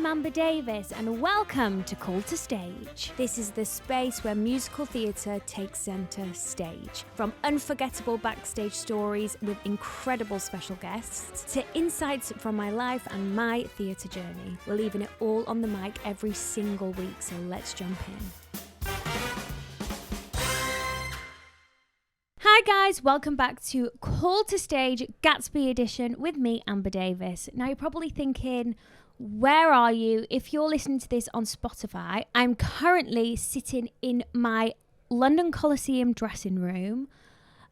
I'm Amber Davies and welcome to Call to Stage. This is the space where musical theatre takes centre stage. From unforgettable backstage stories with incredible special guests to insights from my life and my theatre journey. We're leaving it all on the mic every single week, so let's jump in. Hi guys, welcome back to Call to Stage Gatsby Edition with me, Amber Davies. Now you're probably thinking, where are you? If you're listening to this on Spotify, I'm currently sitting in my London Coliseum dressing room.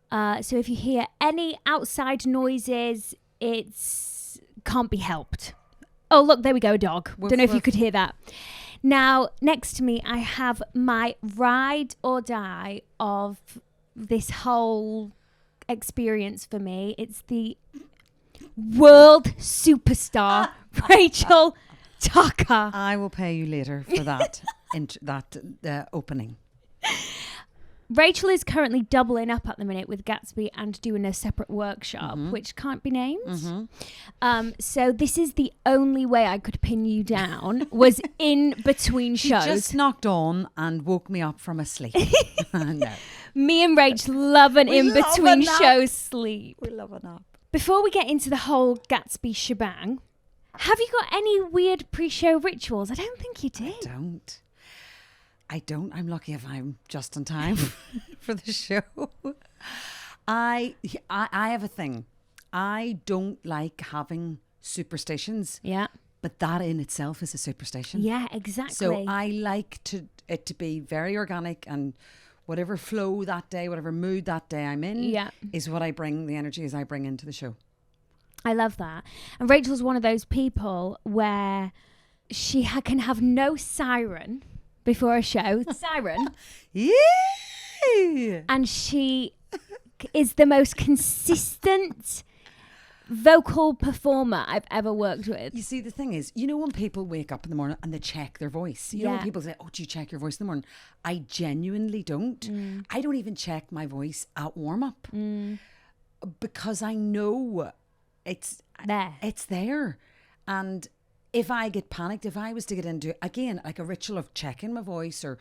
So if you hear any outside noises, it's can't be helped. Oh, look, there we go, dog. Don't know if you could hear that. Now, next to me, I have my ride or die of this whole experience for me. It's the world superstar Rachel Tucker. I will pay you later for that opening. Rachel is currently doubling up at the minute with Gatsby and doing a separate workshop, which can't be named. So this is the only way I could pin you down was in between shows. She just knocked on and woke me up from a sleep. No. Me and Rach love an in-between show sleep. We love a nap. Before we get into the whole Gatsby shebang, have you got any weird pre-show rituals? I don't think you did. I don't. I'm lucky if I'm just in time for the show. I have a thing. I don't like having superstitions. Yeah. But that in itself is a superstition. Yeah, exactly. So I like it to be very organic, and whatever flow that day, whatever mood that day I'm in, is what I bring, the energy as I bring into the show. I love that. And Rachel's one of those people where she can have no siren before a show. Siren. Yeah. And she is the most consistent vocal performer I've ever worked with. You see, the thing is, you know when people wake up in the morning and they check their voice? You know when people say, oh, do you check your voice in the morning? I genuinely don't. I don't even check my voice at warm-up because I know it's there. And if I get panicked, if I was to get into, again, like a ritual of checking my voice, or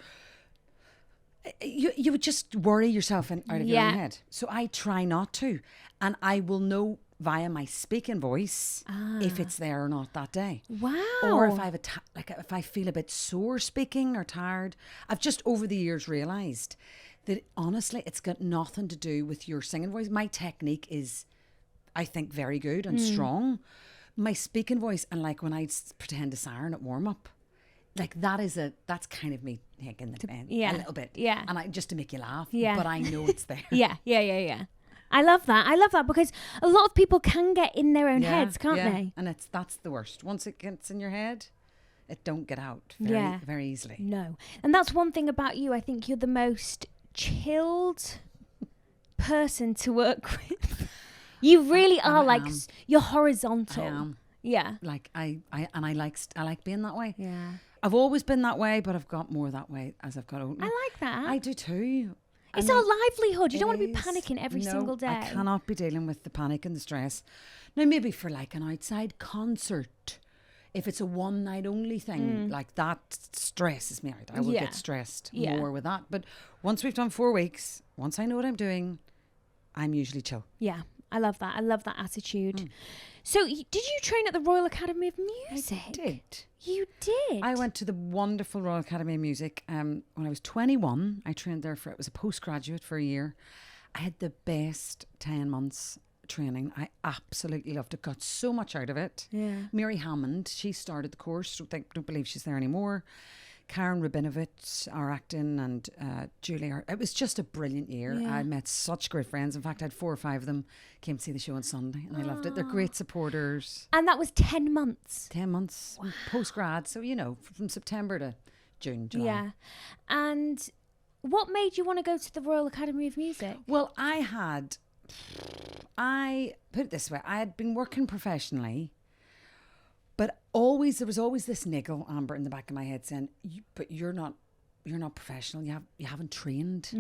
you would just worry yourself out of your own head. So I try not to. And I will know via my speaking voice if it's there or not that day. Wow. Or if I have if I feel a bit sore speaking or tired. I've just over the years realised that honestly it's got nothing to do with your singing voice. My technique is, I think, very good and strong. My speaking voice, and like when I pretend to siren at warm up, like that's kind of me taking the pen a little bit. Yeah. And just to make you laugh. Yeah. But I know it's there. Yeah. I love that because a lot of people can get in their own heads, can't they? And that's the worst. Once it gets in your head, it don't get out very easily. No. And that's one thing about you. I think you're the most chilled person to work with. You really are you're horizontal. I am. Yeah. Like I like being that way. Yeah. I've always been that way, but I've got more that way as I've got older. I like that. I do too. It's our livelihood. You don't want to be panicking every single day. I cannot be dealing with the panic and the stress. Now, maybe for like an outside concert, if it's a one night only thing, like that stresses me out. I will get stressed more with that. But once we've done 4 weeks, once I know what I'm doing, I'm usually chill. Yeah, I love that. I love that attitude. So did you train at the Royal Academy of Music? I did. You did? I went to the wonderful Royal Academy of Music when I was 21. I trained there it was a postgraduate for a year. I had the best 10 months training. I absolutely loved it. Got so much out of it. Yeah. Mary Hammond, she started the course. Don't believe she's there anymore. Karen Rabinovich, our acting, and Julie. It was just a brilliant year. Yeah. I met such great friends. In fact, I had 4 or 5 of them came to see the show on Sunday, and I loved it. They're great supporters. And that was 10 months? 10 months. Wow. Post-grad. So, from September to June, July. Yeah. And what made you want to go to the Royal Academy of Music? Well, I put it this way, I had been working professionally, but there was always this niggle, Amber, in the back of my head saying, but you're not professional. You haven't trained.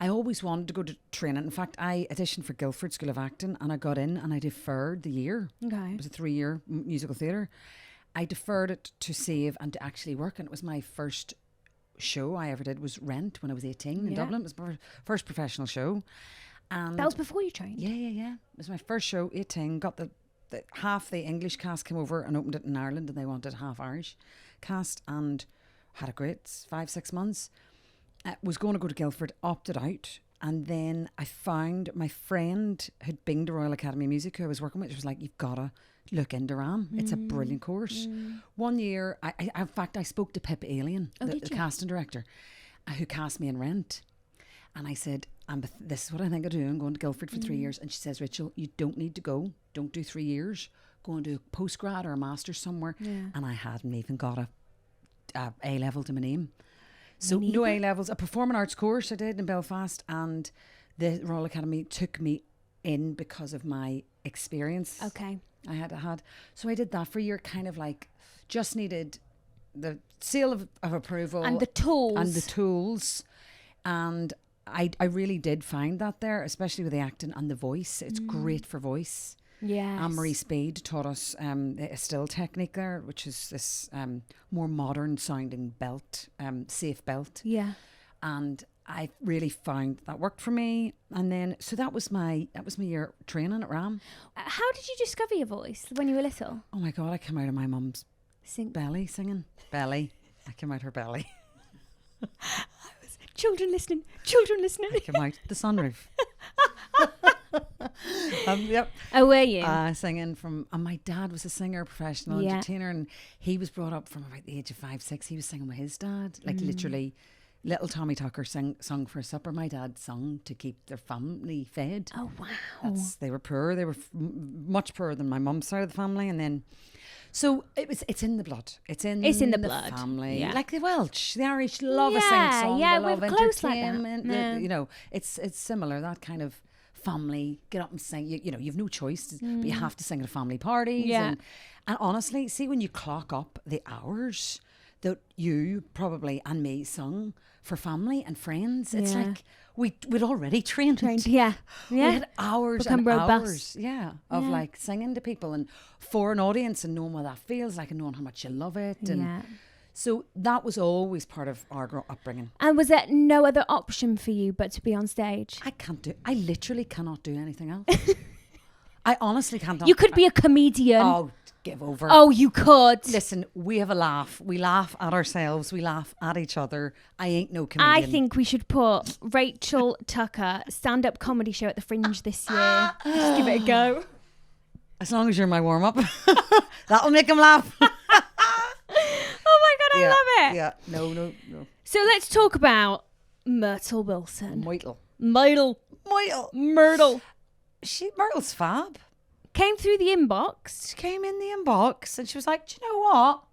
I always wanted to go to training. In fact, I auditioned for Guildford School of Acting and I got in and I deferred the year. Okay. It was a 3-year musical theatre. I deferred it to save and to actually work. And it was my first show I ever did was Rent when I was 18 in Dublin. It was my first professional show. And that was before you trained? Yeah. It was my first show, 18. Got the half the English cast came over and opened it in Ireland, and they wanted half Irish cast, and had a great 5-6 months. Was going to go to Guildford, opted out. And then I found my friend who'd been to Royal Academy of Music who I was working with. She was like, you've got to look into RAM. It's a brilliant course. 1 year, in fact, I spoke to Pip Alien, the casting director, who cast me in Rent. And I said, this is what I think I'll do. I'm going to Guildford for 3 years. And she says, Rachel, you don't need to go. Don't do 3 years. Go and do a postgrad or a master's somewhere. Yeah. And I hadn't even got a A-level to my name. So no A-levels. A performing arts course I did in Belfast. And the Royal Academy took me in because of my experience. Okay. I had. So I did that for a year, kind of like just needed the seal of approval. And the tools. And I really did find that there, especially with the acting and the voice. It's great for voice. Yeah. Anne-Marie Spade taught us a still technique there, which is this more modern sounding belt, safe belt. Yeah. And I really found that worked for me. And then, so that was my year training at RAM. How did you discover your voice when you were little? Oh my God, I came out of my mum's belly singing. Belly. I came out her belly. Children listening. I came out the sunroof. Yep. Oh, were you? Singing from, and my dad was a singer, professional entertainer, and he was brought up from about the age of 5-6. He was singing with his dad, like literally. Little Tommy Tucker sung for supper. My dad sung to keep their family fed. Oh wow! They were poor. They were much poorer than my mum's side of the family, and then. So it's in the blood. It's in the blood. Family. Yeah. Like the Welsh, the Irish love a sing song. Yeah, they love we're close like that. entertainment. You know, it's similar. That kind of family. Get up and sing. You know, you've no choice, but you have to sing at a family parties. Yeah. And honestly, see when you clock up the hours that you probably and me sung for family and friends, it's like we'd already trained. Yeah. We had hours and hours, of like singing to people and for an audience and knowing what that feels like and knowing how much you love it. And so that was always part of our upbringing. And was there no other option for you but to be on stage? I literally cannot do anything else. I honestly can't. You could be a comedian. Oh, give over. Oh, you could. Listen, we have a laugh. We laugh at ourselves. We laugh at each other. I ain't no comedian. I think we should put Rachel Tucker stand-up comedy show at the Fringe this year. Just give it a go. As long as you're my warm-up. That'll make them laugh. Oh my God, I love it. Yeah, no. So let's talk about Myrtle Wilson. Myrtle. Myrtle's fab. Came through the inbox. She came in the inbox and she was like, do you know what?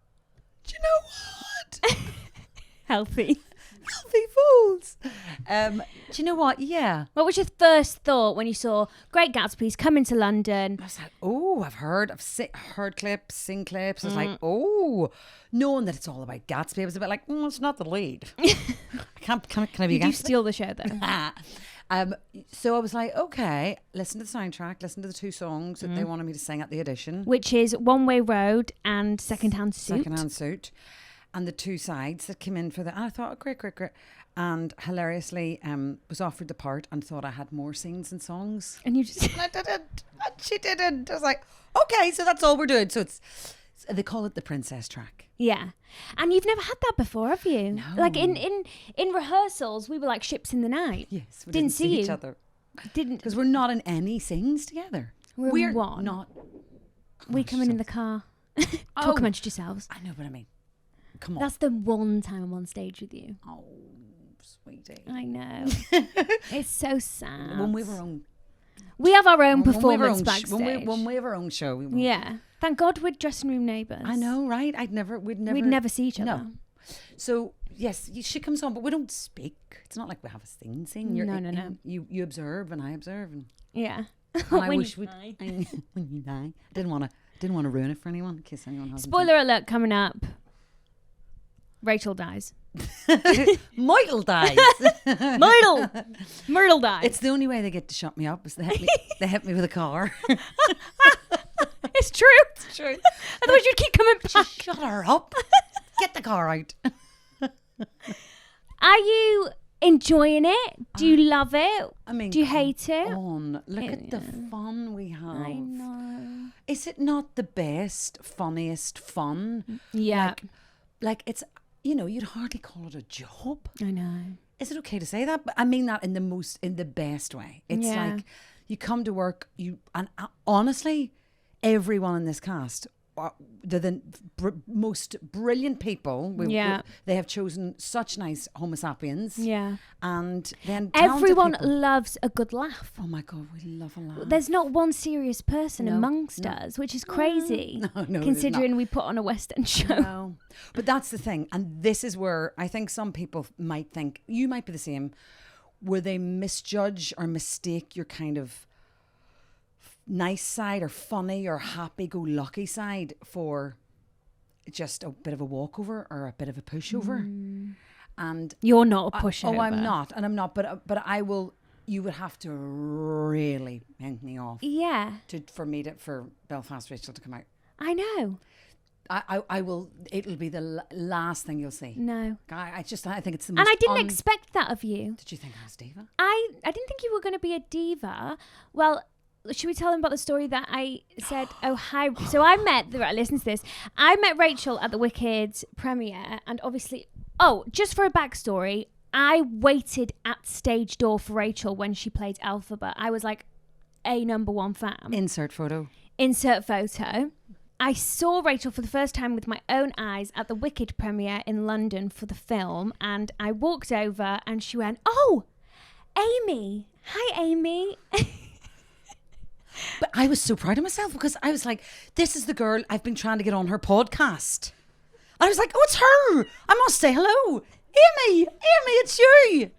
Healthy fools. Do you know what? Yeah. What was your first thought when you saw Great Gatsby's coming to London? I was like, oh, I've heard clips, seen clips. I was like, oh, knowing that it's all about Gatsby, I was a bit like, it's not the lead. Can I be Gatsby? Did you steal the show though? So I was like, okay, listen to the soundtrack, listen to the 2 songs that they wanted me to sing at the audition. Which is One Way Road and Secondhand Suit. And the 2 sides that came in for that. And I thought, great. And hilariously, was offered the part and thought I had more scenes and songs. And you just... And I didn't. And she didn't. I was like, okay, so that's all we're doing. So they call it the princess track. Yeah. And you've never had that before, have you? No. Like in rehearsals, we were like ships in the night. Yes. We didn't see each other. Didn't. Because we're not in any scenes together. We're one. Not. We come in the car. Talk amongst yourselves. I know what I mean. Come on. That's the one time I'm on stage with you. Oh, sweetie. I know. It's so sad. When we were on... We have our own performance backstage. When we have our own show. Yeah. Thank God we're dressing room neighbours. I know, right? We'd never see each other. No. So, yes, she comes on, but we don't speak. It's not like we have a scene. No. You observe and I observe. Yeah. And I wish we'd... When you die. Didn't want to ruin it for anyone in case anyone hasn't. Spoiler alert coming up. Rachel dies. Myrtle dies. Myrtle dies. It's the only way they get to shut me up is they hit me with a car. It's true. It's true. Otherwise you'd keep coming back. Just shut her up. Get the car out. Are you enjoying it? Do you love it? I mean, do you hate it? Look at the fun we have. I know. Is it not the best, funniest fun? Yeah. Like it's, you'd hardly call it a job. I know. Is it okay to say that? But I mean that in the best way. It's like you come to work, honestly, everyone in this cast, they're the most brilliant people. They have chosen such nice Homo sapiens. Yeah. And then everyone people. Loves a good laugh. Oh my God, we love a laugh. There's not one serious person amongst us, which is crazy. No, considering we put on a West End show. No. But that's the thing. And this is where I think some people might think, you might be the same, where they misjudge or mistake your kind of nice side or funny or happy-go-lucky side for just a bit of a walkover or a bit of a pushover. And you're not a pushover. I'm not, and I'm not. But I will. You would have to really yank me off. Yeah. For Belfast Rachel to come out. I know. I will. It'll be the last thing you'll see. No. I think it's the most. And I didn't expect that of you. Did you think I was a diva? I didn't think you were going to be a diva. Well. Should we tell them about the story that I said? Oh, hi. So listen to this. I met Rachel at the Wicked premiere, and obviously, just for a backstory, I waited at stage door for Rachel when she played Elphaba. I was like a number one fan. Insert photo. I saw Rachel for the first time with my own eyes at the Wicked premiere in London for the film, and I walked over and she went, "Oh, Amy. Hi, Amy." But I was so proud of myself because I was like, this is the girl I've been trying to get on her podcast. I was like, oh, it's her. I must say hello. Amy, it's you.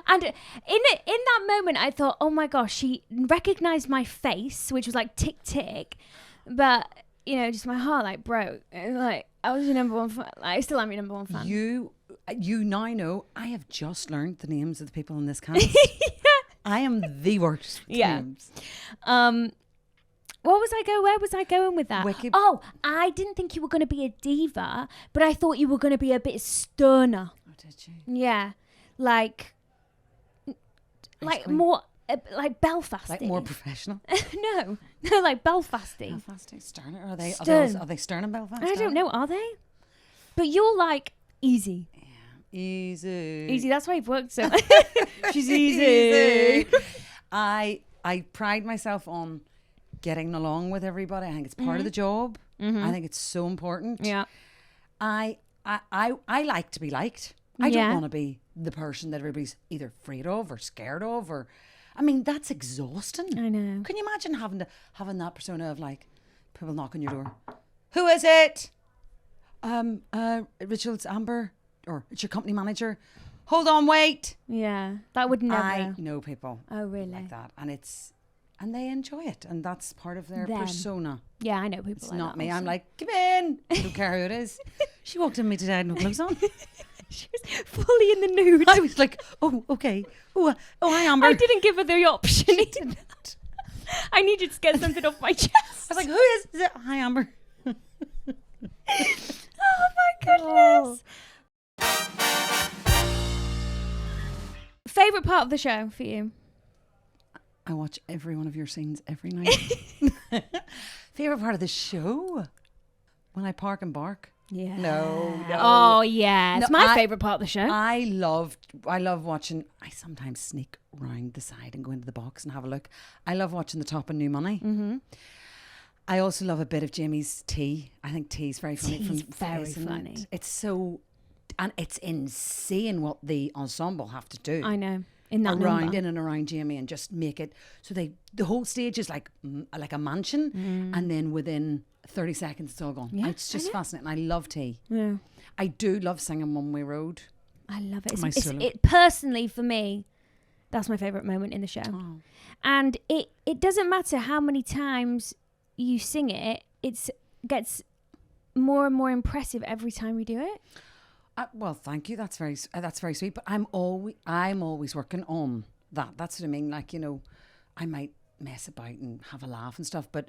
And in that moment, I thought, oh my gosh, she recognised my face, which was like tick, tick. But, just my heart like broke. And, like, I was your number one fan. Like, I still am your number one fan. You now know I have just learned the names of the people in this cast. I am the worst with names. Where was I going with that? Wicked. Oh, I didn't think you were going to be a diva, but I thought you were going to be a bit sterner. Oh, did you? Yeah. Like more, like Belfasty. Like more professional? No, like Belfasty. Belfasty, sterner? Are they stern in Belfast? I don't know, are they? But you're like easy. Easy. That's why you've worked so much. She's easy. I pride myself on getting along with everybody. I think it's part of the job. I think it's so important. Yeah. I like to be liked. I don't want to be the person that everybody's either afraid of or scared of, or I mean, that's exhausting. I know. Can you imagine having that persona of like people knock on your door? Who is it? Rachel, it's Amber. Or it's your company manager. Hold on, wait. Yeah, that would never. I know people. Oh, really? Like that, and they enjoy it, and that's part of their persona. Yeah, I know people. It's like not that me. also. I'm like, come in. I don't care who it is. She walked in with me today, I had no clothes on. She was fully in the nude. I was like, oh, okay. Oh, hi, Amber. I didn't give her the option. She didn't. I needed to get something off my chest. I was like, who is it? Hi, Amber. Oh my goodness. Favorite part of the show for you? I watch every one of your scenes every night. Favorite part of the show? When I park and bark. Yeah. No. Oh yeah, it's my favorite part of the show. I love watching. I sometimes sneak round the side and go into the box and have a look. I love watching the Top and New Money. Mm-hmm. I also love a bit of Jamie's tea. I think tea's very funny. Tea's very funny. It's so, and it's insane what the ensemble have to do. I know. In that around number. in and around Jamie, and just make it so the whole stage is like a mansion, and then within 30 seconds it's all gone. Yeah, it's just fascinating. I love tea. Yeah. I do love singing One Way Road. I love it. It personally for me, that's my favourite moment in the show. Oh. And it doesn't matter how many times you sing it, it gets more and more impressive every time you do it. Well, thank you. That's very sweet. But I'm always working on that. That's what I mean. Like, I might mess about and have a laugh and stuff, but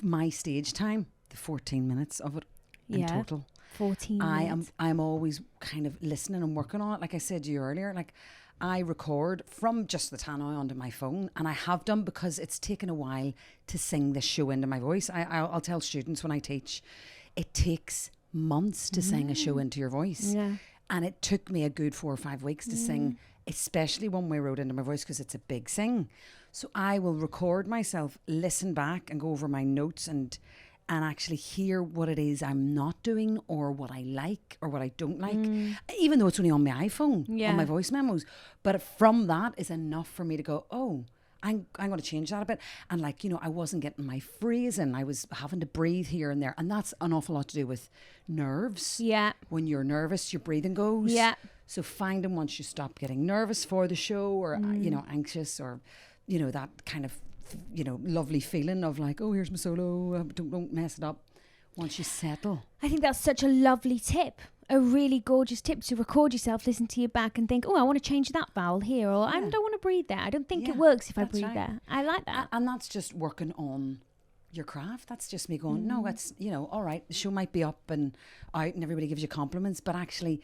my stage time, the 14 minutes of it in total. 14 minutes. I'm always kind of listening and working on it. Like I said to you earlier, like I record from just the tannoy onto my phone, and I have done because it's taken a while to sing this show into my voice. I'll tell students when I teach, it takes months to sing a show into your voice. Yeah. And it took me a good 4 or 5 weeks to sing, especially One Way Road into my voice, because it's a big sing. So I will record myself, listen back and go over my notes and actually hear what it is I'm not doing or what I like or what I don't like, even though it's only on my iPhone, on my voice memos. But from that is enough for me to go, oh, I'm going to change that a bit. And like, I wasn't getting my phrasing. I was having to breathe here and there. And that's an awful lot to do with nerves. Yeah. When you're nervous, your breathing goes. Yeah. So finding once you stop getting nervous for the show or, anxious or, that kind of, lovely feeling of like, oh, here's my solo, don't mess it up. Once you settle. I think that's such a lovely tip. A really gorgeous tip to record yourself, listen to your back and think, oh, I want to change that vowel here, or I don't want to breathe there. I don't think it works if I breathe there. I like that. And that's just working on your craft. That's just me going, no, it's, all right, the show might be up and out and everybody gives you compliments, but actually,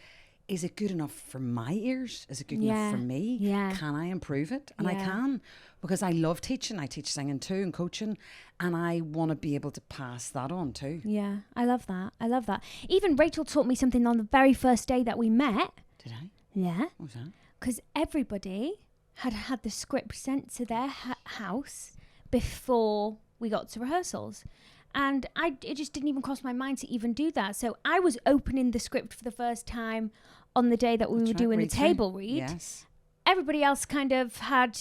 is it good enough for my ears? Is it good enough for me? Yeah. Can I improve it? And I can, because I love teaching. I teach singing too and coaching, and I want to be able to pass that on too. Yeah, I love that. I love that. Even Rachel taught me something on the very first day that we met. Did I? Yeah. What was that? Because everybody had the script sent to their house before we got to rehearsals. And it just didn't even cross my mind to even do that. So I was opening the script for the first time on the day that we were doing the table read. Yes. Everybody else kind of had,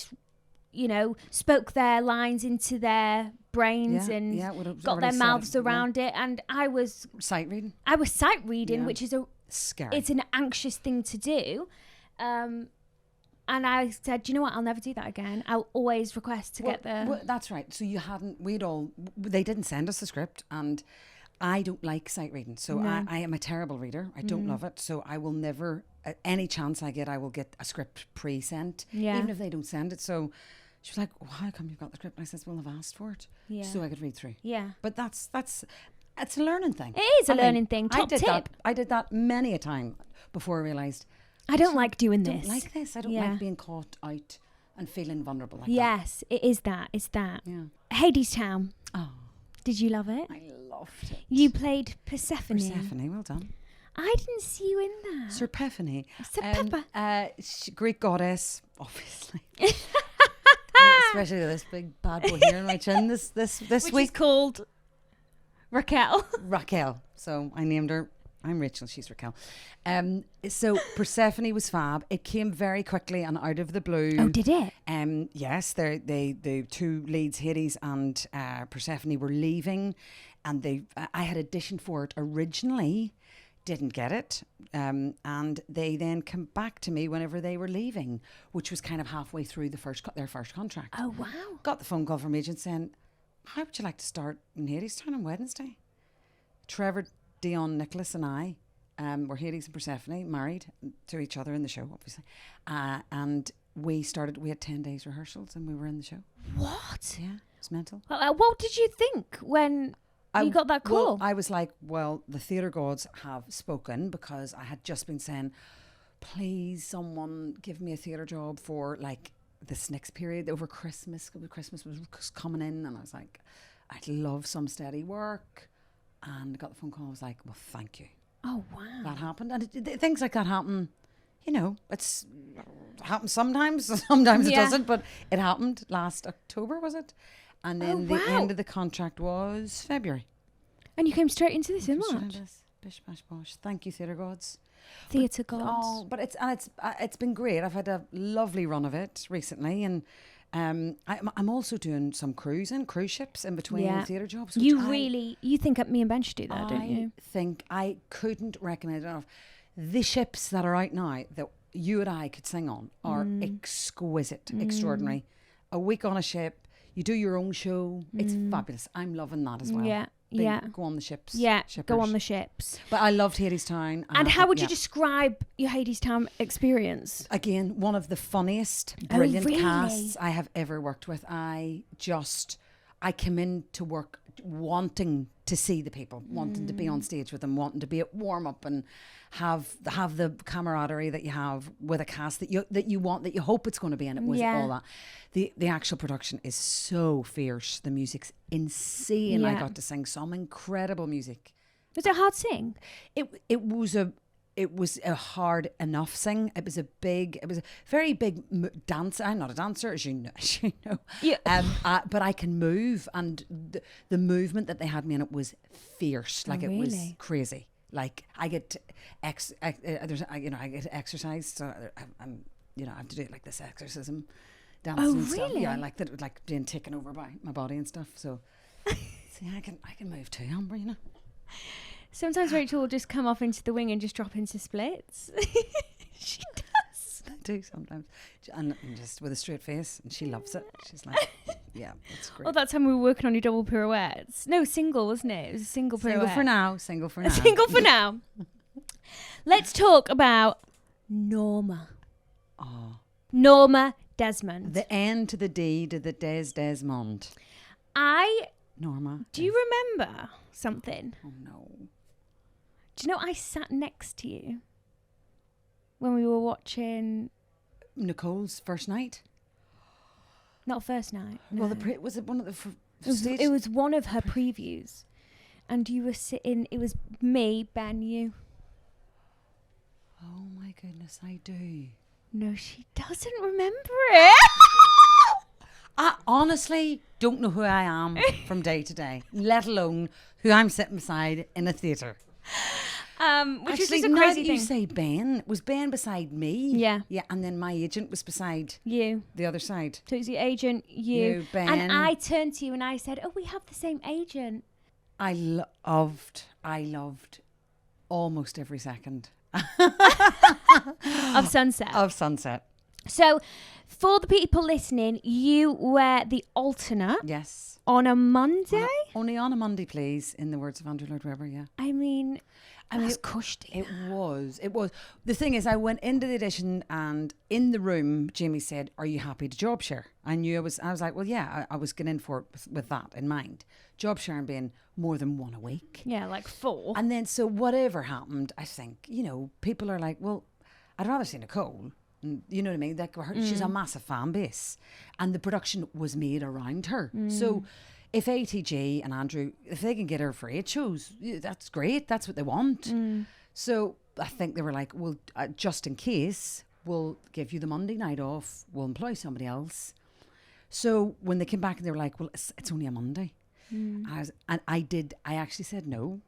spoke their lines into their brains and got their mouths around it. And I was... Sight reading? I was sight reading, which is scary. It's an anxious thing to do. And I said, do you know what? I'll never do that again. I'll always request to get the... Well, that's right. So you hadn't... They didn't send us the script, and I don't like sight reading. So I am a terrible reader. I don't love it. So I will never... At any chance I get, I will get a script pre-sent, even if they don't send it. So she was like, well, how come you've got the script? And I said, well, I've asked for it. So I could read through. Yeah. But it's a learning thing. It is a learning thing. Top tip. I did that many a time before I realised... I don't like doing this. I don't like this. I don't like being caught out and feeling vulnerable like that. Yes, it is that. It's that. Yeah. Hadestown. Oh. Did you love it? I loved it. You played Persephone. Persephone, well done. I didn't see you in that. Serpephone. Serpephone. Greek goddess, obviously. Especially with this big bad boy here in my chin this Which week. Is called Raquel. Raquel. So I named her. I'm Rachel, she's Raquel. So Persephone was fab. It came very quickly and out of the blue. Oh, did it? Yes, the two leads, Hades and Persephone, were leaving, and I had auditioned for it originally, didn't get it, and they then come back to me whenever they were leaving, which was kind of halfway through their first contract. Oh wow! Got the phone call from agent saying, "How would you like to start in Hadestown on Wednesday?" Trevor, Dion, Nicholas and I were Hades and Persephone, married to each other in the show, obviously. And we had 10 days rehearsals and we were in the show. What? Yeah, it's mental. What did you think when you got that call? Well, I was like, well, the theatre gods have spoken, because I had just been saying, please, someone give me a theatre job for like this next period over Christmas. Christmas was coming in and I was like, I'd love some steady work. And I got the phone call. I was like, well, thank you. Oh, wow. That happened. And things like that happen, it happens sometimes. Sometimes it doesn't. But it happened last October, was it? And then the end of the contract was February. And you came straight into this in March? Bish, bash, bosh. Thank you, theatre gods. Theatre gods. Oh, but it's been great. I've had a lovely run of it recently. And... I'm also doing some cruise ships in between theatre jobs. You think me and Ben should do that, don't you? I think I couldn't recommend it enough. The ships that are out now that you and I could sing on are exquisite, extraordinary. A week on a ship, you do your own show. It's fabulous. I'm loving that as well. Yeah. Go on the ships. Yeah, shippers. go on the ships. But I loved Hadestown. And how would you describe your Hadestown experience? Again, one of the funniest, brilliant casts I have ever worked with. I came in to work wanting to see the people, wanting to be on stage with them, wanting to be at warm up and have the camaraderie that you have with a cast that you want, that you hope it's going to be, and it was all that. The actual production is so fierce. The music's insane. I got to sing some incredible music. Was it hard to sing? It was a hard enough sing. It was a very big dance. I'm not a dancer, as you know. Yeah. But I can move, and the movement that they had me in, it was fierce. Like, it was crazy. Like, I get I get exercise. So I'm I have to do it like this exorcism dance and stuff. Yeah, I like that, like being taken over by my body and stuff. So, see, I can move too, Amber. Sometimes Rachel will just come off into the wing and just drop into splits. She does. I do sometimes. And just with a straight face. And she loves it. She's like, yeah, that's great. Oh, that time we were working on your double pirouettes. No, single, wasn't it? It was a single pirouette. Single for now. Single for now. Let's talk about Norma. Oh. Norma Desmond. The N to the D to the Desmond. Norma. Do you remember something? Oh, no. Do you know I sat next to you when we were watching Nicole's first night? Not first night. No. Well, was it one of the stage? It was one of her previews, and you were sitting. It was me, Ben, you. Oh my goodness, I do. No, she doesn't remember it. I honestly don't know who I am from day to day, let alone who I'm sitting beside in a theatre. Which Actually, is just a now crazy that thing. you say Ben, was Ben beside me? Yeah. Yeah, and then my agent was beside you. The other side. So it was your agent, you, Ben. and I turned to you and I said, "Oh, we have the same agent." I loved almost every second of Sunset. Of Sunset. So, for the people listening, you were the alternate. Yes. On a Monday? Only on a Monday, please, in the words of Andrew Lloyd Webber, yeah. I mean, that's cushy. It was. The thing is, I went into the audition and in the room, Jamie said, "Are you happy to job share?" I knew I was like, well, yeah, I was going in for it with that in mind. Job sharing being more than one a week. Yeah, like 4. And then, so whatever happened, I think, people are like, well, I'd rather see Nicole. You know what I mean? Like she's a massive fan base, and the production was made around her. So if ATG and Andrew, if they can get her for 8 shows, that's great. That's what they want. So I think they were like, well, just in case, we'll give you the Monday night off. We'll employ somebody else. So when they came back, they were like, well, it's only a Monday. I actually said no.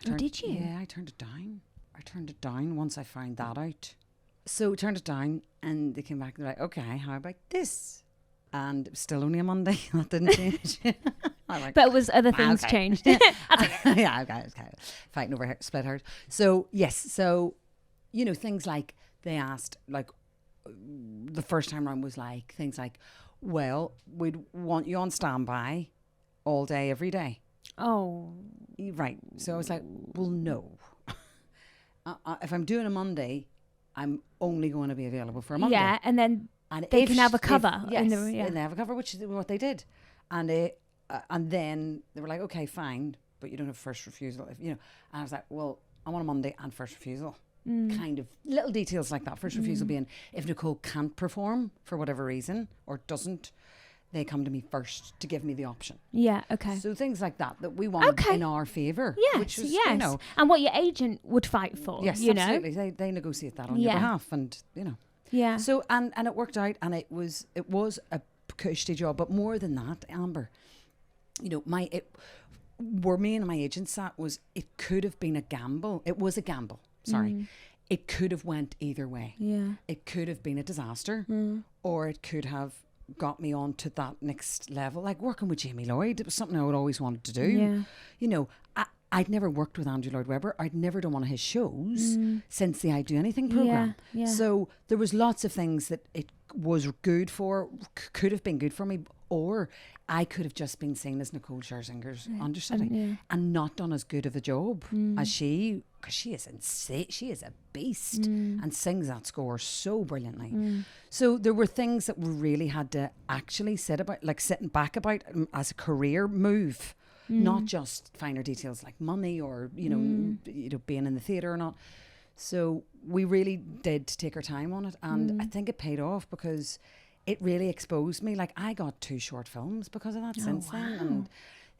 Did you? Yeah, I turned it down. I turned it down once I found that out. So we turned it down, and they came back and they're like, okay, how about this? And it was still only a Monday. That didn't change. Like, but it was other things changed. Yeah, okay. Fighting over split hairs. So, yes. So, things like they asked, like, the first time around was like, things like, well, we'd want you on standby all day, every day. Oh. Right. So I was like, well, no. If I'm doing a Monday, I'm only going to be available for a Monday. Yeah, and then they can have a cover. And they have a cover, which is what they did. And then they were like, okay, fine, but you don't have first refusal. And I was like, well, I want a Monday and first refusal. Kind of little details like that. First refusal being if Nicole can't perform for whatever reason or doesn't, they come to me first to give me the option. Yeah, okay. So things like that we want in our favour. Yes, which was, yes. And what your agent would fight for. Yes, absolutely. They negotiate that on your behalf, and Yeah. So and it worked out, and it was a cushy job, but more than that, Amber, where me and my agent sat it could have been a gamble. It was a gamble. Sorry. It could have went either way. Yeah. It could have been a disaster, or it could have got me on to that next level, like working with Jamie Lloyd. It was something I would always wanted to do. I'd never worked with Andrew Lloyd Webber. I'd never done one of his shows since the I Do Anything programme. Yeah. So there was lots of things that it was good for, could have been good for me, or I could have just been seen as Nicole Scherzinger's understudy and not done as good of a job as she, because she is insane. She is a beast and sings that score so brilliantly. So there were things that we really had to actually sitting back about as a career move. not just finer details like money or, you know, being in the theatre or not. So we really did take our time on it, and I think it paid off because it really exposed me. Like, I got 2 short films because of that since then, and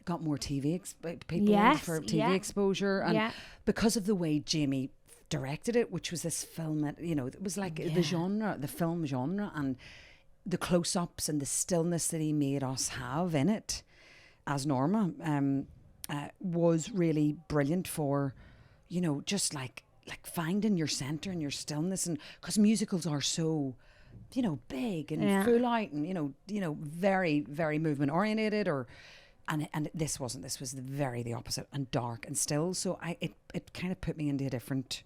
got more TV people for TV exposure, and because of the way Jamie directed it, which was this film that, you know, it was like the genre, the film genre, and the close-ups and the stillness that he made us have in it as Norma was really brilliant for, you know, just like finding your centre and your stillness. And because musicals are so, you know, big and full out and, you know, very, very movement orientated, and this wasn't. This was the opposite, and dark and still. So it kind of put me into a different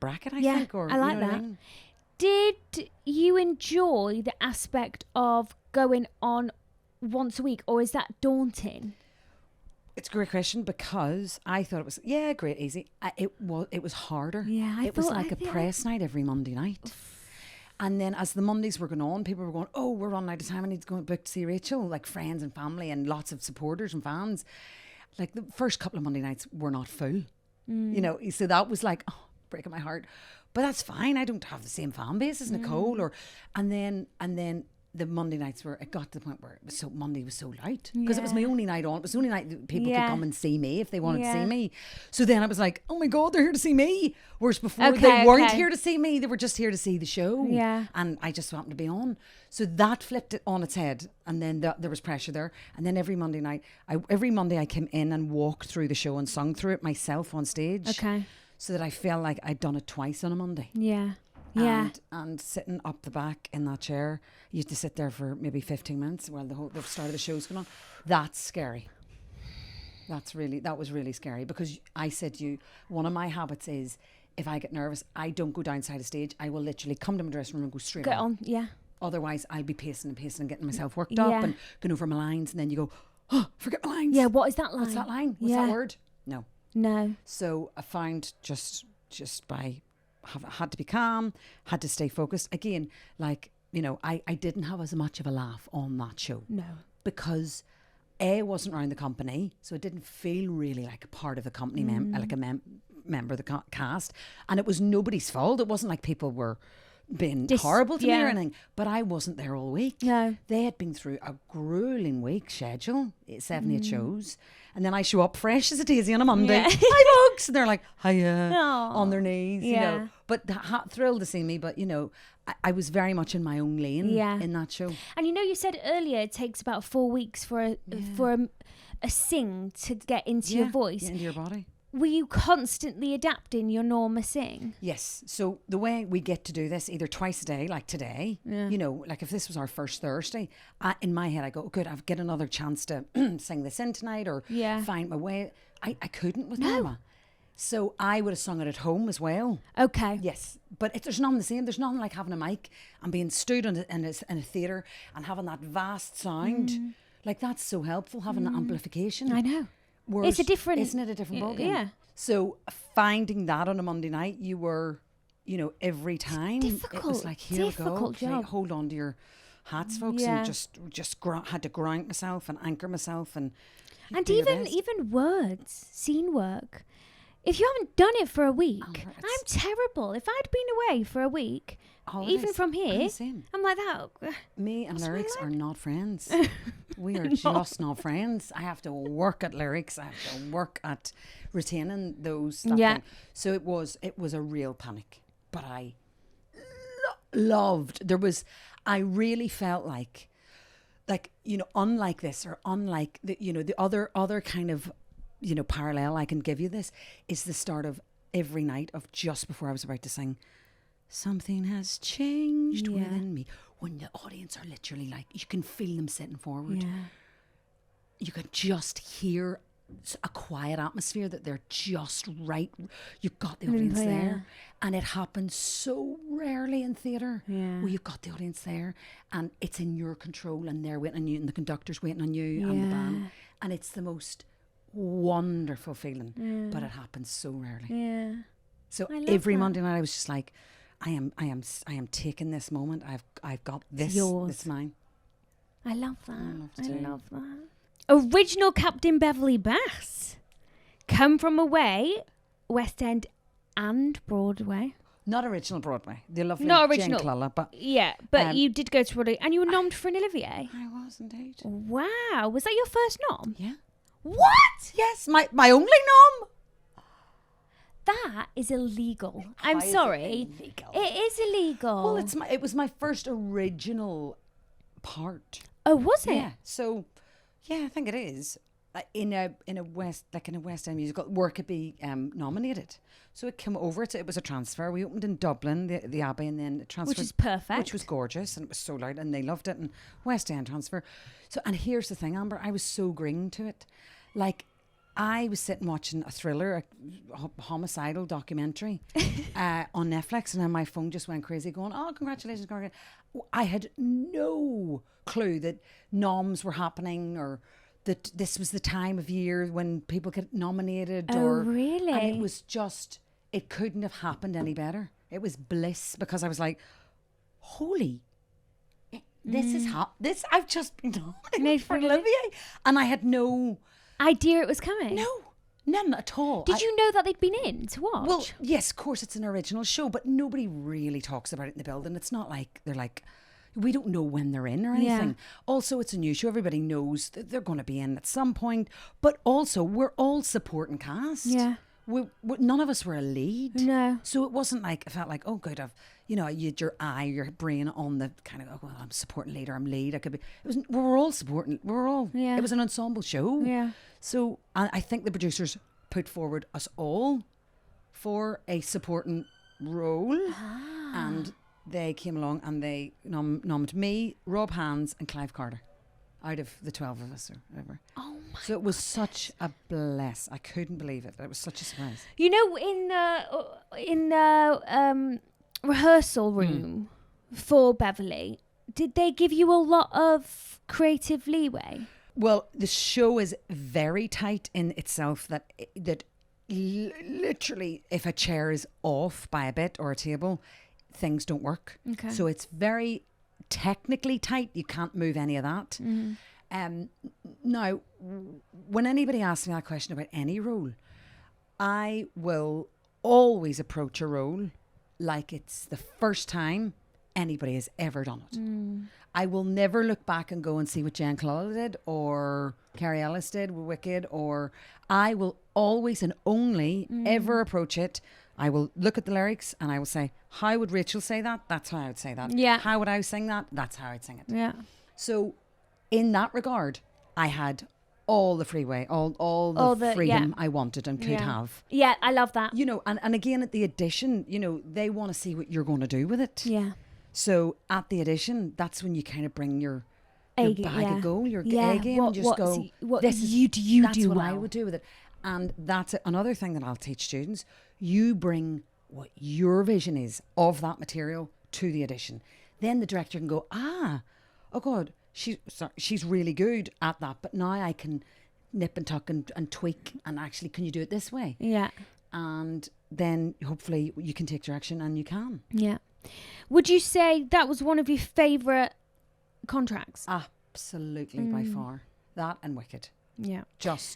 bracket, I think. Or, I like that. I mean? Did you enjoy the aspect of going on once a week, or is that daunting? It's a great question, because I thought it was great, easy. It was harder. Yeah, it was like a press night every Monday night. And then as the Mondays were going on, people were going, oh, we're running out of time, I need to go and book to see Rachel, like friends and family and lots of supporters and fans. Like, the first couple of Monday nights were not full, you know, so that was like, oh, breaking my heart. But that's fine, I don't have the same fan base as Nicole, and then the Monday nights it got to the point where Monday was so light, because it was my only night on. It was the only night that people could come and see me if they wanted to see me. So then I was like, oh my God, they're here to see me. Whereas before they weren't here to see me, they were just here to see the show. Yeah. And I just happened to be on. So that flipped it on its head, and then there was pressure there. And then every Monday night, every Monday I came in and walked through the show and sung through it myself on stage. Okay. So that I felt like I'd done it twice on a Monday. Yeah. Yeah. And sitting up the back in that chair, you have to sit there for maybe 15 minutes while the start of the show's going on. That's scary. That was really scary, because I said to you, one of my habits is, if I get nervous, I don't go downside a stage. I will literally come to my dressing room and go straight on. Yeah. Otherwise, I'll be pacing and getting myself worked up and going over my lines, and then you go, oh, forget my lines. Yeah, what is that line? What's that line? What's that word? No. So I found just by had to be calm, had to stay focused. Again, like, you know, I didn't have as much of a laugh on that show. No. Because I wasn't around the company, so it didn't feel really like a part of the company, like a member of the cast. And it was nobody's fault. It wasn't like people were being horrible to me or anything. But I wasn't there all week. No. They had been through a grueling week schedule, 78 shows. And then I show up fresh as a daisy on a Monday. Yeah. Hi, folks. And they're like, hiya, on their knees, you know. But thrilled to see me. But, you know, I was very much in my own lane in that show. And, you know, you said earlier it takes about 4 weeks for a sing to get into your voice. Into your body. Were you constantly adapting your Norma sing? Yes. So the way we get to do this, either twice a day, like today, you know, like if this was our first Thursday, in my head I go, good, I'll get another chance to sing this in tonight or find my way. I couldn't with Norma. So I would have sung it at home as well. Okay. Yes. But there's nothing the same. There's nothing like having a mic and being stood in a theatre and having that vast sound. Like, that's so helpful, having the amplification. I know. It's a different... Isn't it a different ballgame? Yeah. So finding that on a Monday night, you were, you know, every time. Difficult. It was like, here we go. Job. Hold on to your hats, folks. And just had to ground myself and anchor myself. And even words, scene work. If you haven't done it for a week, I'm terrible. If I'd been away for a week... Even from here, I'm like that. Me and lyrics are not friends. We are just not friends. I have to work at lyrics. I have to work at retaining those. So it was a real panic. But I loved. I really felt like, you know, unlike this or unlike the, you know, the other kind of, you know, parallel I can give you this is the start of every night of just before I was about to sing. Something has changed within me. When the audience are literally like, you can feel them sitting forward. Yeah. You can just hear a quiet atmosphere that they're just right. You've got the audience there. And it happens so rarely in theatre where you've got the audience there and it's in your control and they're waiting on you and the conductor's waiting on you and the band. And it's the most wonderful feeling. But it happens so rarely. Yeah. So every Monday night I was just like, I am taking this moment. I've got this. It's yours. It's mine. I love that. I love that. Original Captain Beverly Bass. Come From Away, West End and Broadway. Not original Broadway. The lovely Not original. Jane Clulla, but yeah, but you did go to Broadway, and you were nommed for an Olivier. I was indeed. Wow, was that your first nom? Yeah. What? Yes, my only nom. That is illegal. I'm How is it sorry. illegal? It is illegal. Well, it was my first original part. Oh, was it? Yeah. So, yeah, I think it is. In a West End musical, work could be nominated. So it came over to, it was a transfer. We opened in Dublin, the Abbey, and then it transferred. Which is perfect. Which was gorgeous, and it was so loud, and they loved it, and West End transfer. So, and here's the thing, Amber, I was so green to it. Like, I was sitting watching a thriller, a homicidal documentary on Netflix, and then my phone just went crazy going, oh, congratulations. I had no clue that noms were happening, or that this was the time of year when people get nominated. Oh, really? And it was just, it couldn't have happened any better. It was bliss, because I was like, holy, this is this, I've just been nominated for Olivier. And I had no idea it was coming. No, none at all. Did you know that they'd been in to watch? Well, yes, of course it's an original show, but nobody really talks about it in the building. It's not like they're like, we don't know when they're in or anything. Yeah. Also, it's a new show. Everybody knows that they're going to be in at some point. But also, we're all supporting cast. Yeah. We none of us were a lead. No. So it wasn't like, it felt like, oh, good, you had your eye, your brain on the kind of, oh, well, I'm supporting lead, or I'm lead. I could be. We were all supporting. Yeah. It was an ensemble show. Yeah. So I think the producers put forward us all for a supporting role. And they came along and they nominated me, Rob Hands, and Clive Carter out of the 12 of us or whatever. Oh my! So it was such a bless. I couldn't believe it. It was such a surprise. You know, in the rehearsal room for Beverly, did they give you a lot of creative leeway? Well, the show is very tight in itself, that literally, if a chair is off by a bit or a table, things don't work. Okay. So it's very technically tight. You can't move any of that. Now, when anybody asks me that question about any role, I will always approach a role like it's the first time anybody has ever done it. I will never look back and go and see what Jen Clulla did or Carrie Ellis did with Wicked, or I will always and only ever approach it. I will look at the lyrics and I will say, how would Rachel say that? That's how I would say that. Yeah. How would I sing that? That's how I'd sing it. Yeah. So in that regard, I had all the freeway, all the freedom I wanted and could have. Yeah, I love that. You know, and again at the audition, you know, they want to see what you're going to do with it. Yeah. So at the audition, that's when you kind of bring your bag of gold, your A game, and just go, that's what I would do with it. And that's another thing that I'll teach students. You bring what your vision is of that material to the audition. Then the director can go, oh God, she's really good at that, but now I can nip and tuck and tweak, and actually, can you do it this way? Yeah. And then hopefully you can take direction, and you can. Yeah. Would you say that was one of your favourite contracts? Absolutely, by far. That and Wicked. Yeah.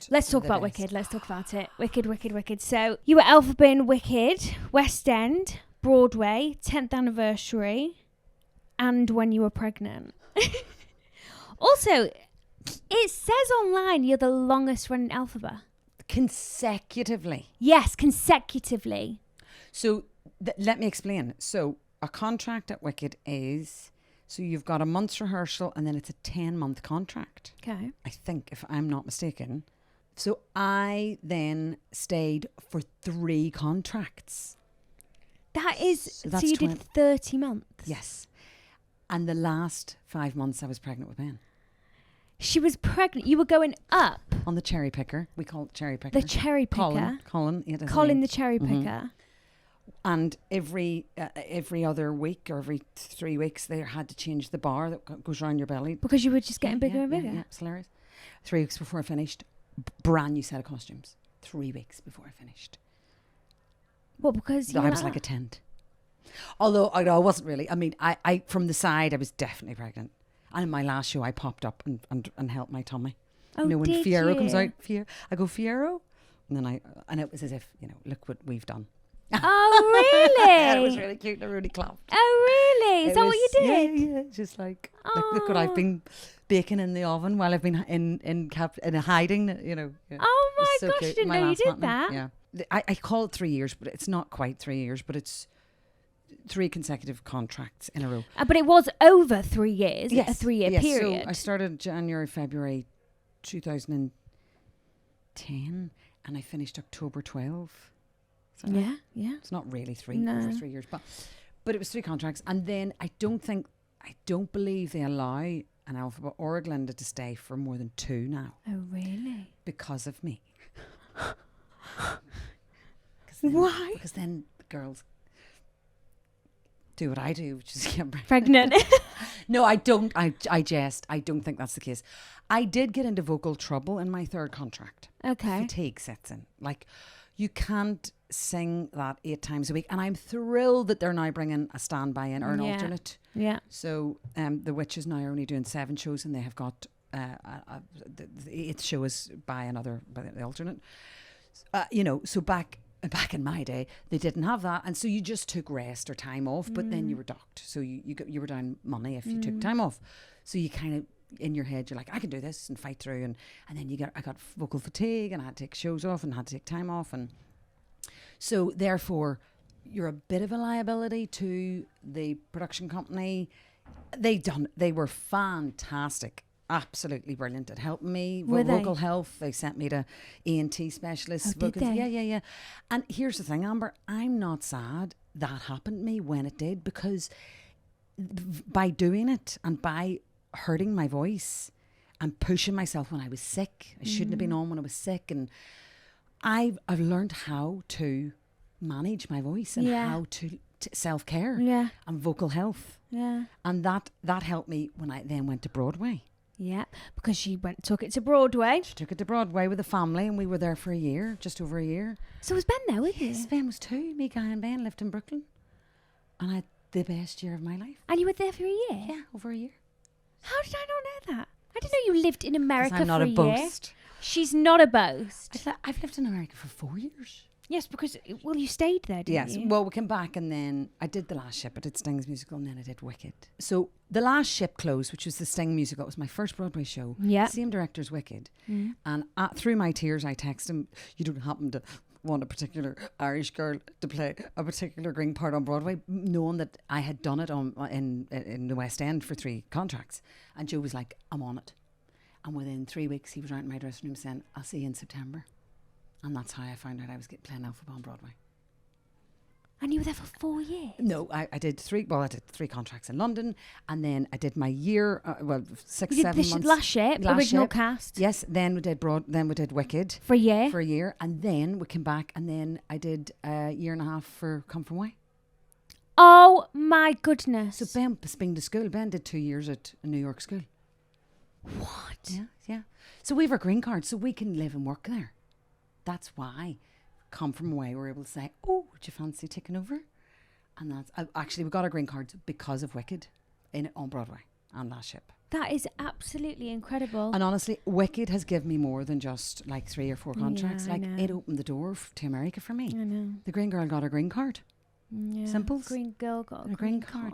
Let's talk about Wicked. Let's talk about it. Wicked. So you were Elphaba in Wicked, West End, Broadway, 10th anniversary, and when you were pregnant. Also, it says online you're the longest running Elphaba. Consecutively. Yes, consecutively. So let me explain. So a contract at Wicked is, so you've got a month's rehearsal and then it's a 10-month contract. Okay. I think, if I'm not mistaken. So I then stayed for 3 contracts. That is, so you did 30 months? Yes. And the last 5 months I was pregnant with Ben. She was pregnant. You were going up. On the cherry picker. We call it cherry picker. The cherry picker. Colin the cherry picker. And every other week or every 3 weeks, they had to change the bar that goes around your belly. Because you were just getting bigger and bigger. Yeah, it's hilarious. 3 weeks before I finished, brand new set of costumes. 3 weeks before I finished. What, because I was like a tent. Although I wasn't really. I mean, I from the side, I was definitely pregnant. And in my last show, I popped up and helped my tummy. Oh, you know, when did Fiero comes you? out, I go Fiero, and then and it was as if, you know, look what we've done. Oh, really? It was really cute. I really clapped. Oh, really? Is that what you did? Yeah. Just like look what I've been baking in the oven while I've been in hiding. You know. Yeah. Oh my So gosh, I cute. didn't My know you last did matinee, that. Yeah. I call it 3 years, but it's not quite 3 years. But it's 3 consecutive contracts in a row. But it was over 3 years. Yes, A 3-year yes. period. So I started January, February 2010, and I finished October 12. So yeah. it's not really No. over 3 years, but it was 3 contracts, and then I don't believe they allow an Elphaba or a Blvd to stay for more than 2 now Oh, really? because of me. Why? Because then the girls do what I do, which is get Pregnant. No, I don't. I jest. I don't think that's the case. I did get into vocal trouble in my 3rd contract. Okay. Fatigue sets in. Like, you can't sing that 8 times a week. And I'm thrilled that they're now bringing a standby in or an alternate. Yeah. So the Witches now are only doing 7 shows, and they have got the 8th show is by the alternate. You know, so back in my day, they didn't have that, and so you just took rest or time off. But then you were docked, so you were down money if you took time off. So you kind of, in your head, you're like, I can do this and fight through, and then I got vocal fatigue, and I had to take shows off and had to take time off, and so therefore you're a bit of a liability to the production company. They were fantastic. Absolutely brilliant at helping me with vocal health. They sent me to ENT specialists. Oh, did they? Yeah. And here's the thing, Amber, I'm not sad that happened to me when it did, because by doing it and by hurting my voice and pushing myself when I was sick, I shouldn't have been on when I was sick, and I've learned how to manage my voice and how to self-care and vocal health. Yeah. And that helped me when I then went to Broadway. Yeah, because she took it to Broadway. She took it to Broadway with the family, and we were there for a year, just over a year. So was Ben there with you? Yes, Ben was 2. Me, Guy and Ben lived in Brooklyn. And I had the best year of my life. And you were there for a year? Yeah, over a year. How did I not know that? I didn't know you lived in America for a year. I'm not a boast. She's not a boast. I've lived in America for 4 years. Yes, because, you stayed there, didn't you? Yes, well, we came back, and then I did The Last Ship. I did Sting's musical, and then I did Wicked. So The Last Ship closed, which was the Sting musical. It was my first Broadway show. Yeah. Same director as Wicked. And through my tears, I texted him, you don't happen to want a particular Irish girl to play a particular green part on Broadway, knowing that I had done it in the West End for 3 contracts. And Joe was like, I'm on it. And within 3 weeks, he was out in my dressing room saying, I'll see you in September. And that's how I found out I was playing Elphaba on Broadway. And you were there for 4 years? No, I did 3. Well, I did 3 contracts in London, and then I did my year. 6, 7 months. Last Ship, original cast. Yes. Then we did Wicked For a year. for a year, and then we came back, and then I did a year and a half for Come From Away. Oh my goodness! So Ben was being to school. Ben did 2 years at a New York school. What? Yeah. So we have our green card, so we can live and work there. That's why Come From Away we're able to say, oh, would you fancy taking over? And that's actually, we got our green cards because of Wicked on Broadway and Last Ship. That is absolutely incredible. And honestly, Wicked has given me more than just like 3 or 4 contracts. Yeah, I like know. it opened the door to America for me. I know. The green girl got her green card. Yeah. Simples. Green girl got A green card.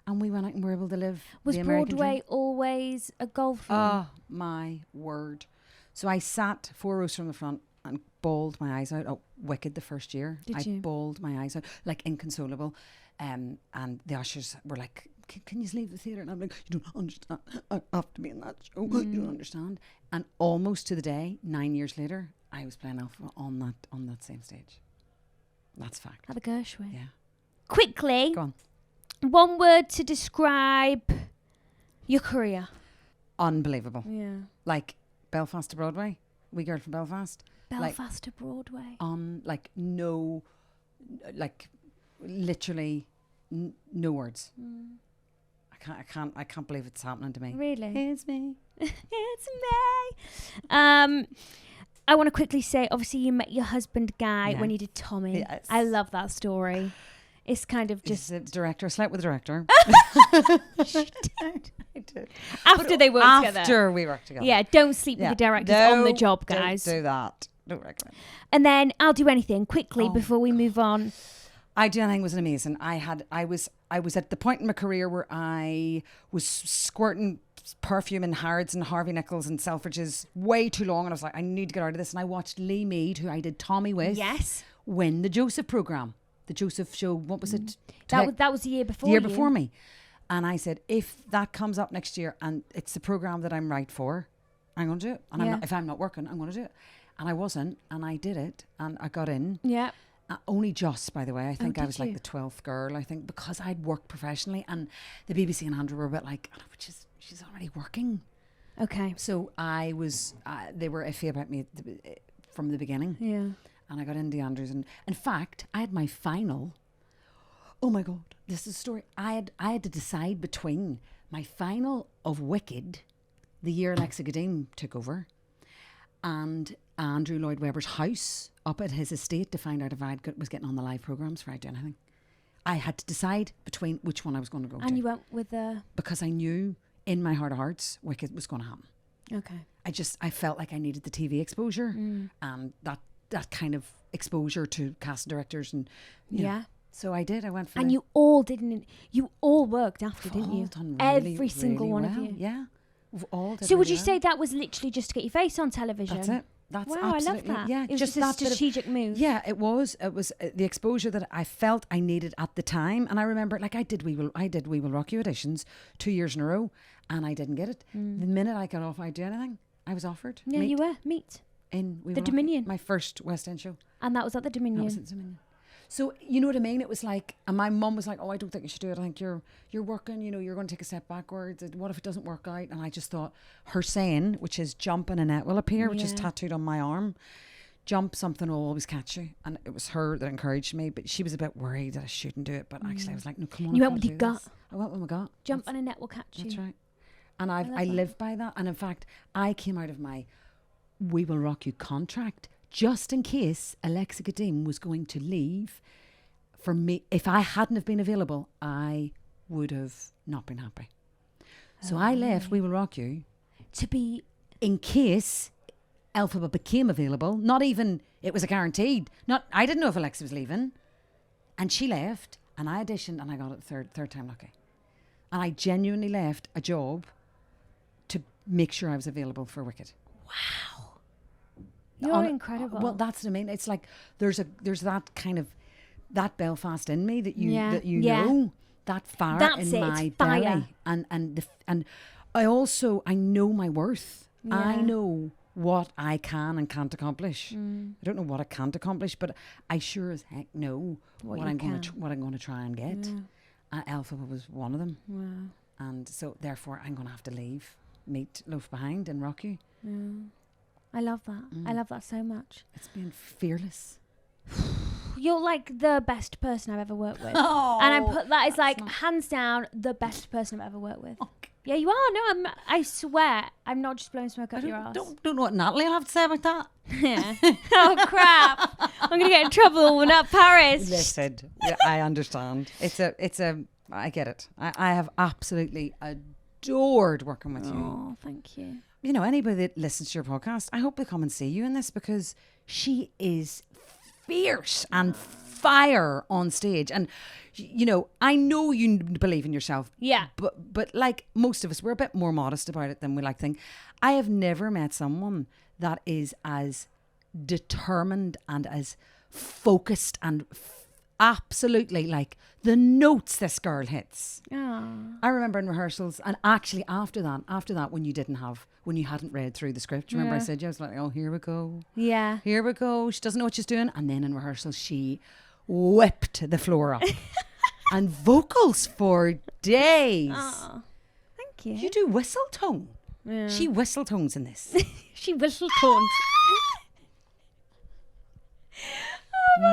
And we went out and were able to live Was the American Broadway dream. always a golf room? Oh my word. So I sat 4 rows from the front and bawled my eyes out. Oh, Wicked the first year. Did I you? bawled my eyes out, like inconsolable. And the ushers were like, can you leave the theatre? And I'm like, you don't understand. I have to be in that show. You don't understand. And almost to the day, 9 years later, I was playing Elphaba on that same stage. That's fact. At the Gershwin. Yeah. Quickly, Go on. one word to describe your career. Unbelievable. Yeah. Like Belfast to Broadway. Wee girl from Belfast. Belfast to Broadway. Like no, like literally no words. I can't believe it's happening to me. Really? It's me. It's me. I want to quickly say, obviously, you met your husband Guy Yeah. when you did Tommy. Yes. I love that story. It's kind of just... Is it director? Slept with the director. She did. I did. After they worked together. After we worked together. Yeah, don't sleep with the directors on the job, guys. Don't do that. Don't recommend. And then I'll Do Anything quickly before we move on. I Do Anything was amazing. I was at the point in my career where I was squirting perfume in Harrods and Harvey Nichols and Selfridges way too long, and I was like, I need to get out of this. And I watched Lee Mead, who I did Tommy with, win the Joseph programme, the Joseph show. What was it? That was the year before. The year before me. And I said, if that comes up next year and it's the programme that I'm right for, I'm going to do it. And if I'm not working, I'm going to do it. And I wasn't, and I did it, and I got in. Yeah. Only just, by the way. I think I was like the 12th girl, I think, because I'd worked professionally, and the BBC and Andrew were a bit like, she's already working. Okay. So I was, they were iffy about me from the beginning. Yeah. And I got into Andrews, and in fact, I had my final. Oh my God, this is a story. I had to decide between my final of Wicked, the year Alexa Gadim took over, and Andrew Lloyd Webber's house up at his estate to find out if I was getting on the live programmes for I Do Anything. I had to decide between which one I was going to go to. And you went with the... Because I knew in my heart of hearts Wicked was going to happen. Okay. I felt like I needed the TV exposure and that kind of exposure to cast directors and you know. So I did. I went for. And you all worked after, didn't you? Done really, every single one of you. Yeah. We've all did. So would you say that was literally just to get your face on television? That's it. That's wow, I love that. Yeah, it was just a strategic move. Yeah, it was. It was the exposure that I felt I needed at the time. And I remember, like, I did We Will Rock You auditions 2 years in a row, and I didn't get it. The minute I got off I Do Anything, I was offered. Yeah, you were. Meet. In the Dominion. My first West End show. And that was at the Dominion. That was at the Dominion. So, you know what I mean? It was like, and my mum was like, oh, I don't think you should do it. I think you're working, you know, you're going to take a step backwards. What if it doesn't work out? And I just thought her saying, which is jump and a net will appear, which is tattooed on my arm. Jump, something will always catch you. And it was her that encouraged me, but she was a bit worried that I shouldn't do it. But actually I was like, no, come on. You went with your gut. I went with my gut. Jump and a net will catch you. That's right. And I live by that. And in fact, I came out of my We Will Rock You contract just in case Alexa Gadim was going to leave. For me, if I hadn't have been available, I would have not been happy. So I left We Will Rock You to be in case Elphaba became available. Not even, it was a guaranteed. I didn't know if Alexa was leaving. And she left, and I auditioned, and I got it third time lucky. And I genuinely left a job to make sure I was available for Wicked. Wow. You're incredible. Well, that's what I mean. It's like there's that kind of that Belfast in me that you know, that fire that's in it, my fire. belly, and I know my worth. Yeah. I know what I can and can't accomplish. I don't know what I can't accomplish, but I sure as heck know what I'm going to try and get. Elphaba was one of them. Wow. And so therefore I'm going to have to leave, meet Loaf Behind and rock you. I love that. I love that so much. It's been fearless. You're like the best person I've ever worked with. Oh, and I put that as like hands down the best person I've ever worked with. Okay. Yeah, you are. No, I swear. I'm not just blowing smoke up your ass. Don't know what Natalie will have to say about that. Yeah. Oh crap. I'm going to get in trouble when at Paris. Listen, I understand. I get it. I have absolutely adored working with you. Oh, thank you. You know, anybody that listens to your podcast, I hope they come and see you in this because she is fierce and fire on stage. And, you know, I know you believe in yourself. Yeah. But like most of us, we're a bit more modest about it than we like to think. I have never met someone that is as determined and as focused and absolutely like the notes this girl hits. I remember in rehearsals, and actually after that when you hadn't read through the script, remember I said, I was like, oh, here we go. Yeah. Here we go. She doesn't know what she's doing. And then in rehearsals, she whipped the floor up. And vocals for days. Oh, thank you. You do whistle tone. Yeah. She whistle tones in this. She whistle tones.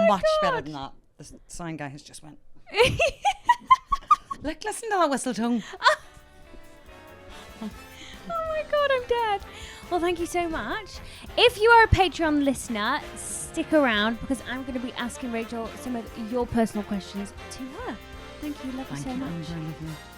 Much better than that. The sound guy has just went. Look, listen to that whistle tone. Oh my my God, I'm dead. Well, thank you so much. If you are a Patreon listener, stick around because I'm going to be asking Rachel some of your personal questions to her. Thank you. Love you so much. Thank you, Amber. I love you.